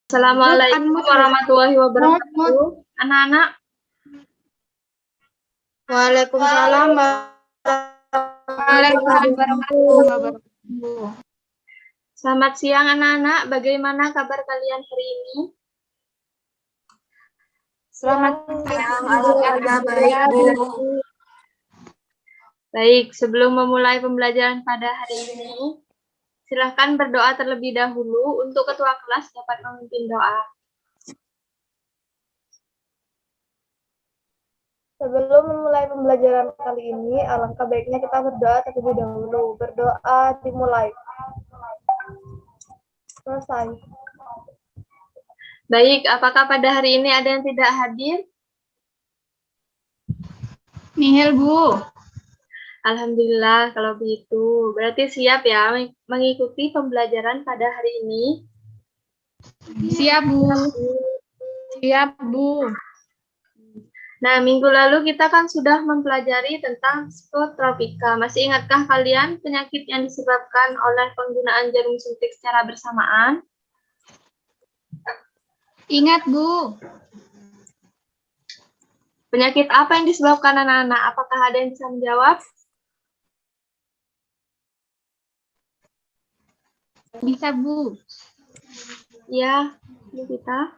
Assalamualaikum warahmatullahi wabarakatuh. Anak-anak. Waalaikumsalam warahmatullahi wabarakatuh. Selamat siang anak-anak. Bagaimana kabar kalian hari ini? Selamat siang, alhamdulillah baik, Bu. Baik, sebelum memulai pembelajaran pada hari ini, silahkan berdoa terlebih dahulu untuk ketua kelas dapat memimpin doa. Sebelum memulai pembelajaran kali ini, alangkah baiknya kita berdoa terlebih dahulu. Berdoa dimulai. Selesai. Baik, apakah pada hari ini ada yang tidak hadir? Nihil, Bu. Alhamdulillah kalau begitu. Berarti siap ya mengikuti pembelajaran pada hari ini? Siap, Bu. Siap, Bu. Nah, minggu lalu kita kan sudah mempelajari tentang skotropika. Masih ingatkah kalian penyakit yang disebabkan oleh penggunaan jarum suntik secara bersamaan? Ingat, Bu. Penyakit apa yang disebabkan anak-anak? Apakah ada yang bisa menjawab? Bisa, Bu. Ya, Bu kita.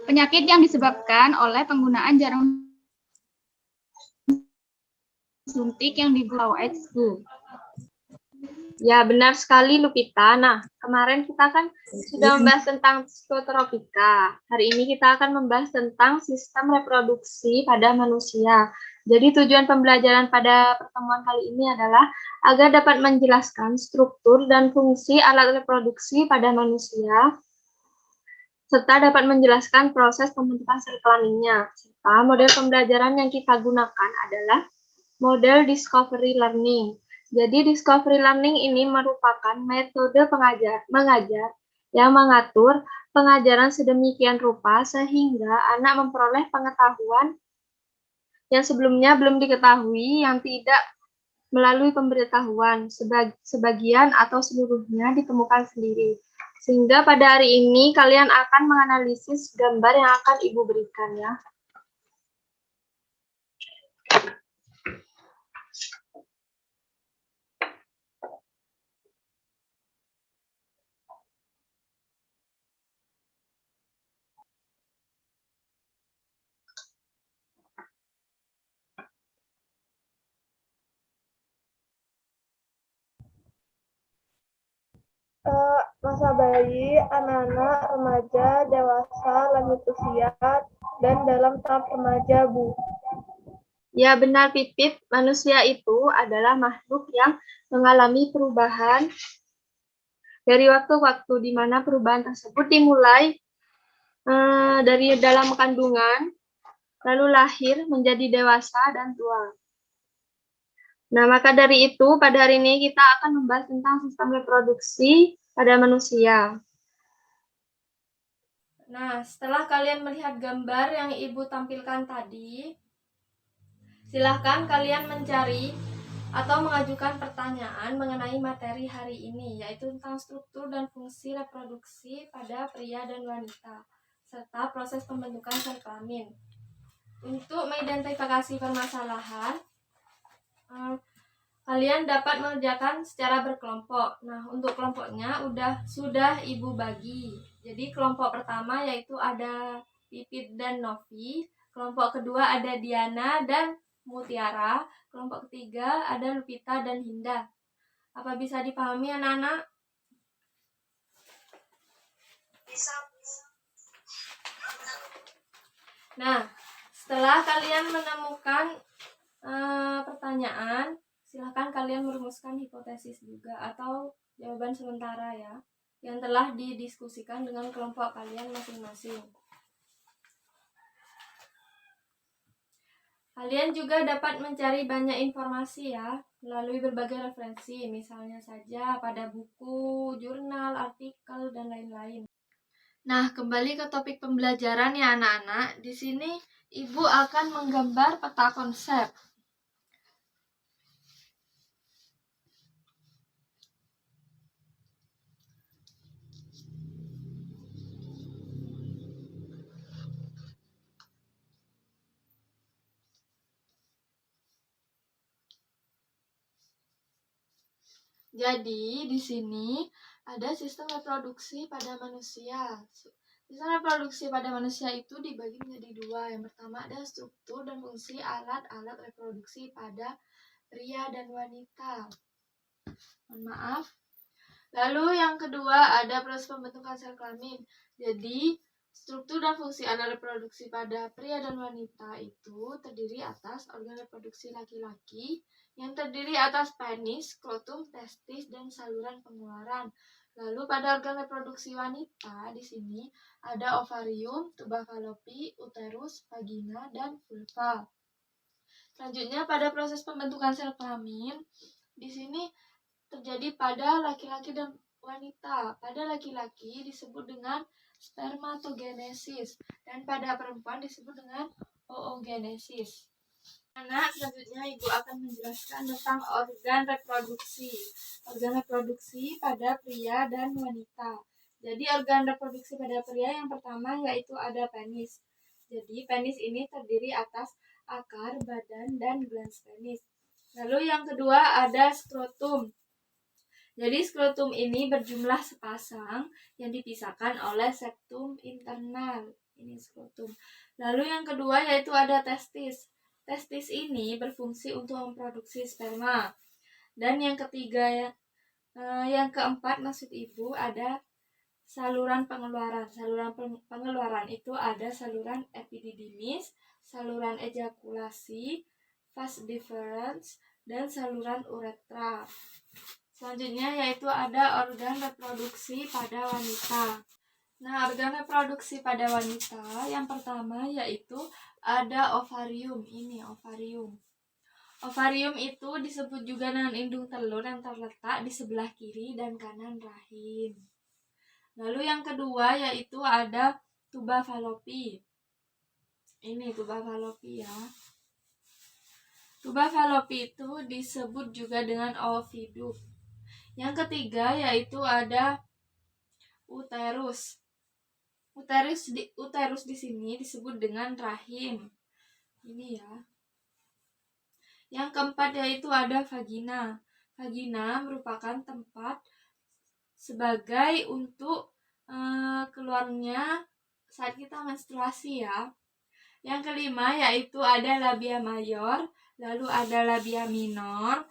Penyakit yang disebabkan oleh penggunaan jarum suntik yang dibuat AIDS, Bu. Ya, benar sekali Lupita. Nah, kemarin kita kan sudah membahas tentang psikotropika. Hari ini kita akan membahas tentang sistem reproduksi pada manusia. Jadi tujuan pembelajaran pada pertemuan kali ini adalah agar dapat menjelaskan struktur dan fungsi alat reproduksi pada manusia, serta dapat menjelaskan proses pembentukan sel kelaningnya. Serta model pembelajaran yang kita gunakan adalah model discovery learning. Jadi discovery learning ini merupakan metode mengajar yang mengatur pengajaran sedemikian rupa sehingga anak memperoleh pengetahuan yang sebelumnya belum diketahui yang tidak melalui pemberitahuan, sebagian atau seluruhnya ditemukan sendiri. Sehingga pada hari ini kalian akan menganalisis gambar yang akan Ibu berikan ya. Masa bayi, anak-anak, remaja, dewasa, lanjut usia, dan dalam tahap remaja, Bu. Ya benar Pipit, manusia itu adalah makhluk yang mengalami perubahan dari waktu ke waktu, di mana perubahan tersebut dimulai dari dalam kandungan, lalu lahir menjadi dewasa dan tua. Nah, maka dari itu, pada hari ini kita akan membahas tentang sistem reproduksi pada manusia. Nah, setelah kalian melihat gambar yang Ibu tampilkan tadi, silahkan kalian mencari atau mengajukan pertanyaan mengenai materi hari ini, yaitu tentang struktur dan fungsi reproduksi pada pria dan wanita, serta proses pembentukan sel kelamin. Untuk mengidentifikasi permasalahan, kalian dapat mengerjakan secara berkelompok. Nah, untuk kelompoknya sudah Ibu bagi. Jadi kelompok pertama yaitu ada Pipit dan Novi, kelompok kedua ada Diana dan Mutiara, kelompok ketiga ada Lupita dan Hinda. Apa bisa dipahami anak-anak? Bisa. Nah, setelah kalian menemukan pertanyaan, silahkan kalian merumuskan hipotesis juga atau jawaban sementara ya, yang telah didiskusikan dengan kelompok kalian masing-masing. Kalian juga dapat mencari banyak informasi ya, melalui berbagai referensi, misalnya saja pada buku, jurnal, artikel, dan lain-lain. Nah, kembali ke topik pembelajaran ya anak-anak. Di sini Ibu akan menggambar peta konsep. Jadi, di sini ada sistem reproduksi pada manusia. Sistem reproduksi pada manusia itu dibagi menjadi dua. Yang pertama ada struktur dan fungsi alat-alat reproduksi pada pria dan wanita. Mohon maaf. Lalu yang kedua ada proses pembentukan sel kelamin. Jadi, struktur dan fungsi alat reproduksi pada pria dan wanita itu terdiri atas organ reproduksi laki-laki yang terdiri atas penis, skrotum, testis, dan saluran pengeluaran. Lalu pada organ reproduksi wanita di sini ada ovarium, tuba falopi, uterus, vagina, dan vulva. Selanjutnya pada proses pembentukan sel kelamin di sini terjadi pada laki-laki dan wanita. Pada laki-laki disebut dengan spermatogenesis dan pada perempuan disebut dengan oogenesis. Selanjutnya Ibu akan menjelaskan tentang organ reproduksi. Organ reproduksi pada pria dan wanita. Jadi organ reproduksi pada pria yang pertama yaitu ada penis. Jadi penis ini terdiri atas akar, badan, dan glans penis. Lalu yang kedua ada skrotum. Jadi skrotum ini berjumlah sepasang yang dipisahkan oleh septum internal. Ini skrotum. Lalu yang kedua yaitu ada testis. Testis ini berfungsi untuk memproduksi sperma. Dan yang ketiga, yang keempat maksud Ibu ada saluran pengeluaran. Saluran pengeluaran itu ada saluran epididymis, saluran ejakulasi, vas deferens, dan saluran uretra. Selanjutnya yaitu ada organ reproduksi pada wanita. Nah, organ reproduksi pada wanita yang pertama yaitu ada ovarium. Ini ovarium. Ovarium itu disebut juga dengan indung telur yang terletak di sebelah kiri dan kanan rahim. Lalu yang kedua yaitu ada tuba falopi. Ini tuba falopi ya. Tuba falopi itu disebut juga dengan ovidum. Yang ketiga yaitu ada uterus. Uterus di sini disebut dengan rahim. Ini ya. Yang keempat yaitu ada vagina. Vagina merupakan tempat sebagai untuk keluarnya saat kita menstruasi ya. Yang kelima yaitu ada labia mayor, lalu ada labia minor,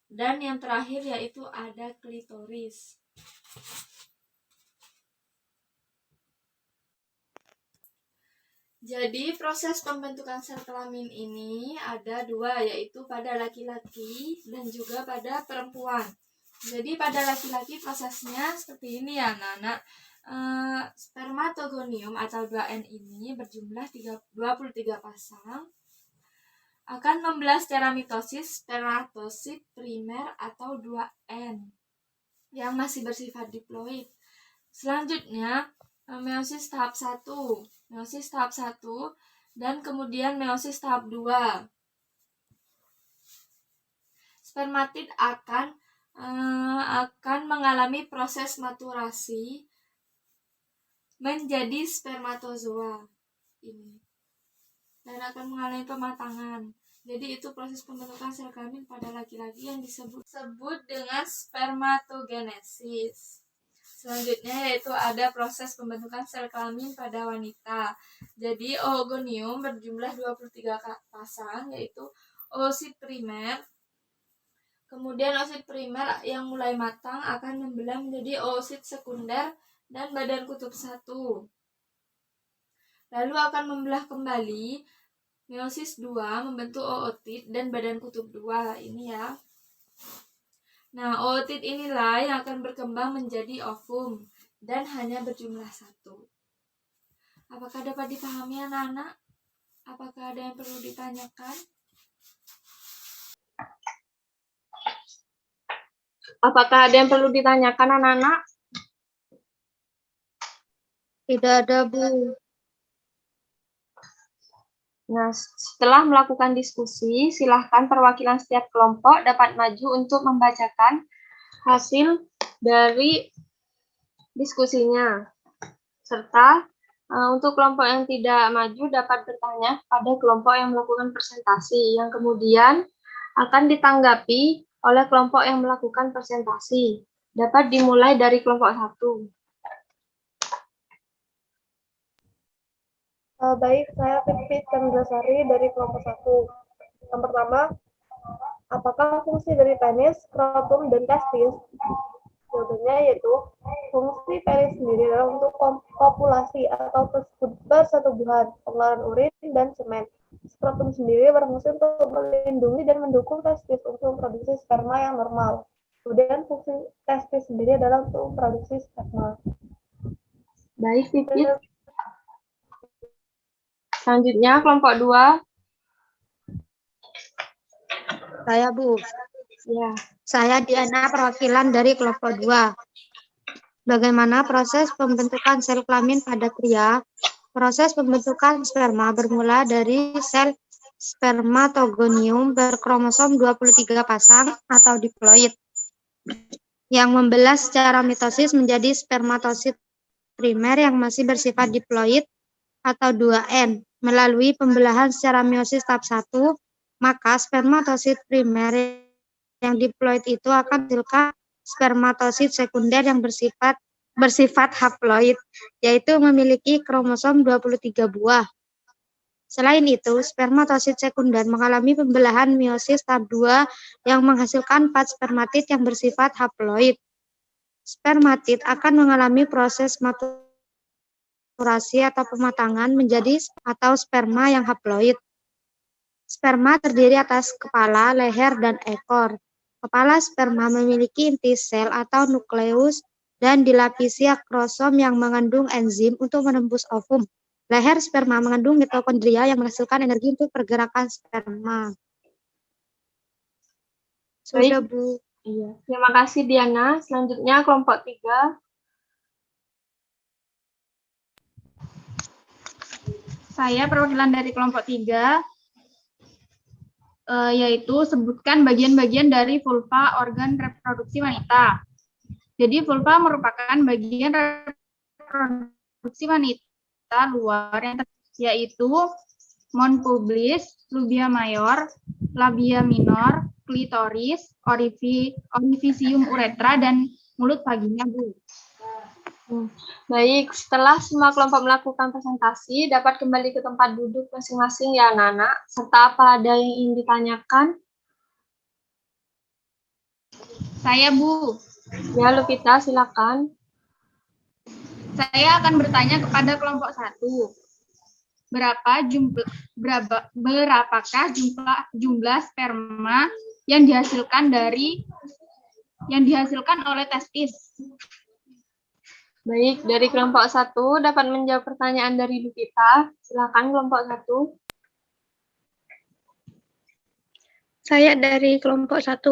dan yang terakhir yaitu ada klitoris. Jadi proses pembentukan sel kelamin ini ada dua, yaitu pada laki-laki dan juga pada perempuan. Jadi pada laki-laki prosesnya seperti ini ya anak-anak. Spermatogonium atau 2N ini berjumlah 23 pasang akan membelah secara mitosis spermatosit primer atau 2N yang masih bersifat diploid. Selanjutnya meiosis tahap 1. Meiosis tahap 1 dan kemudian meiosis tahap 2. Spermatid akan mengalami proses maturasi menjadi spermatozoa ini dan akan mengalami pematangan. Jadi itu proses pembentukan sel kelamin pada laki-laki yang disebut dengan spermatogenesis. Selanjutnya yaitu ada proses pembentukan sel kelamin pada wanita. Jadi oogonium berjumlah 23 pasang yaitu oosit primer. Kemudian oosit primer yang mulai matang akan membelah menjadi oosit sekunder dan badan kutub 1. Lalu akan membelah kembali meiosis 2 membentuk ootit dan badan kutub 2 ini ya. Nah, ootit inilah yang akan berkembang menjadi ovum dan hanya berjumlah 1. Apakah dapat dipahami anak-anak? Apakah ada yang perlu ditanyakan? Apakah ada yang perlu ditanyakan anak-anak? Tidak ada, Bu. Nah, setelah melakukan diskusi, silahkan perwakilan setiap kelompok dapat maju untuk membacakan hasil dari diskusinya. Serta untuk kelompok yang tidak maju dapat bertanya pada kelompok yang melakukan presentasi, yang kemudian akan ditanggapi oleh kelompok yang melakukan presentasi. Dapat dimulai dari kelompok 1. Baik, saya Pipit Chandrasari dari kelompok 1. Yang pertama, apakah fungsi dari penis, skrotum, dan testis? Jawabannya yaitu fungsi penis sendiri adalah untuk kopulasi atau persetubuhan, pengeluaran urin, dan semen. Skrotum sendiri berfungsi untuk melindungi dan mendukung testis untuk memproduksi sperma yang normal. Kemudian fungsi testis sendiri adalah untuk memproduksi sperma. Baik, Pipit. Selanjutnya, kelompok 2. Saya, Bu. Ya. Saya Diana, perwakilan dari kelompok 2. Bagaimana proses pembentukan sel kelamin pada pria? Proses pembentukan sperma bermula dari sel spermatogonium berkromosom 23 pasang atau diploid yang membelah secara mitosis menjadi spermatosit primer yang masih bersifat diploid atau 2N. Melalui pembelahan secara meiosis tahap 1, maka spermatosit primer yang diploid itu akan menghasilkan spermatosit sekunder yang bersifat haploid, yaitu memiliki kromosom 23 buah. Selain itu, spermatosit sekunder mengalami pembelahan meiosis tahap 2 yang menghasilkan 4 spermatid yang bersifat haploid. Spermatid akan mengalami proses maturasi atau pematangan menjadi atau sperma yang haploid. Sperma terdiri atas kepala, leher, dan ekor. Kepala sperma memiliki inti sel atau nukleus dan dilapisi akrosom yang mengandung enzim untuk menembus ovum. Leher sperma mengandung mitokondria yang menghasilkan energi untuk pergerakan sperma. Sudah, Baik. Bu. Iya. Terima kasih, Diana. Selanjutnya, kelompok 3. Saya perwakilan dari kelompok 3, yaitu sebutkan bagian-bagian dari vulva organ reproduksi wanita. Jadi vulva merupakan bagian reproduksi wanita luar yang yaitu mons pubis, lubia mayor, labia minor, klitoris, orifisium uretra, dan mulut vagina, Bu. Baik, setelah semua kelompok melakukan presentasi, dapat kembali ke tempat duduk masing-masing ya, anak-anak. Serta apa ada yang ingin ditanyakan? Saya, Bu. Ya, Lupita, silakan. Saya akan bertanya kepada kelompok 1. Berapakah jumlah sperma yang dihasilkan oleh testis? Baik, dari kelompok 1 dapat menjawab pertanyaan dari Lupita. Silakan kelompok 1. Saya dari kelompok 1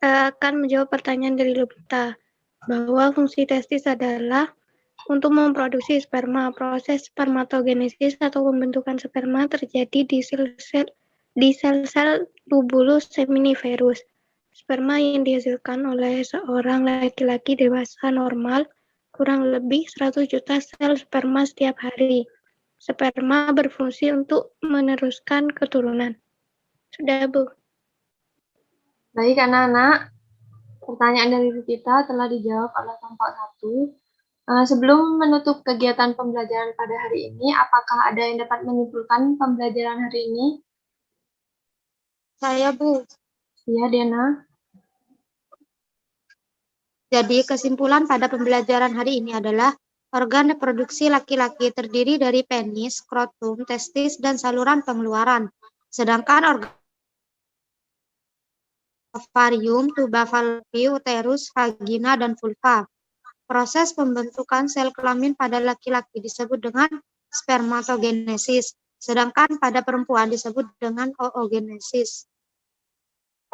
akan menjawab pertanyaan dari Lupita bahwa fungsi testis adalah untuk memproduksi sperma. Proses spermatogenesis atau pembentukan sperma terjadi di sel-sel tubulus seminiferus. Sperma yang dihasilkan oleh seorang laki-laki dewasa normal kurang lebih 100 juta sel sperma setiap hari. Sperma berfungsi untuk meneruskan keturunan. Sudah, Bu. Baik, anak-anak. Pertanyaan dari Lupita telah dijawab oleh kelompok 1. Sebelum menutup kegiatan pembelajaran pada hari ini, apakah ada yang dapat menyimpulkan pembelajaran hari ini? Saya, Bu. Iya, Diana. Jadi kesimpulan pada pembelajaran hari ini adalah organ reproduksi laki-laki terdiri dari penis, skrotum, testis, dan saluran pengeluaran. Sedangkan organ ovarium, tuba fallopi, uterus, vagina, dan vulva. Proses pembentukan sel kelamin pada laki-laki disebut dengan spermatogenesis, sedangkan pada perempuan disebut dengan oogenesis.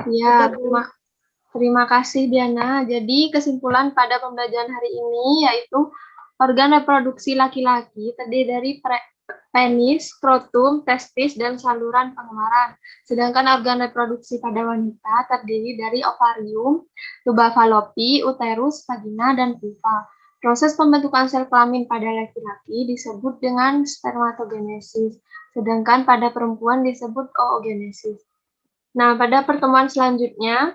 Ya, terima kasih Diana. Jadi kesimpulan pada pembelajaran hari ini yaitu organ reproduksi laki-laki terdiri dari penis, skrotum, testis, dan saluran pengeluaran. Sedangkan organ reproduksi pada wanita terdiri dari ovarium, tuba fallopi, uterus, vagina, dan vulva. Proses pembentukan sel kelamin pada laki-laki disebut dengan spermatogenesis, sedangkan pada perempuan disebut oogenesis. Nah, pada pertemuan selanjutnya,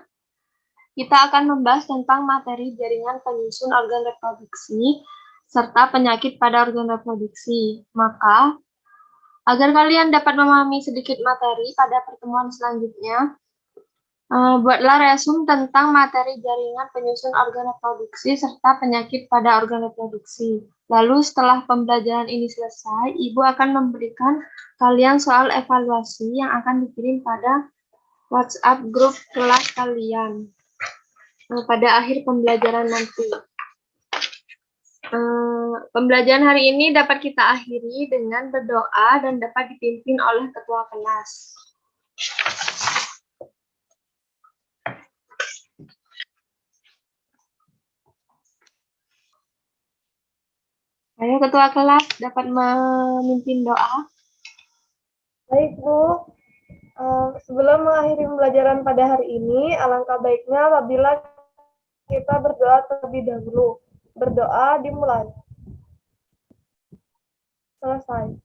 kita akan membahas tentang materi jaringan penyusun organ reproduksi serta penyakit pada organ reproduksi. Maka, agar kalian dapat memahami sedikit materi pada pertemuan selanjutnya, buatlah resume tentang materi jaringan penyusun organ reproduksi serta penyakit pada organ reproduksi. Lalu setelah pembelajaran ini selesai, Ibu akan memberikan kalian soal evaluasi yang akan dikirim pada WhatsApp grup kelas kalian pada akhir pembelajaran nanti. Pembelajaran hari ini dapat kita akhiri dengan berdoa dan dapat dipimpin oleh ketua kelas. Ayo ketua kelas dapat memimpin doa. Baik, Bu. Sebelum mengakhiri pembelajaran pada hari ini, alangkah baiknya apabila kita berdoa terlebih dahulu. Berdoa dimulai. Selesai.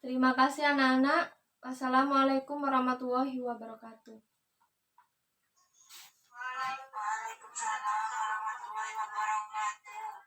Terima kasih anak-anak. Wassalamualaikum warahmatullahi wabarakatuh. Waalaikumsalam warahmatullahi wabarakatuh.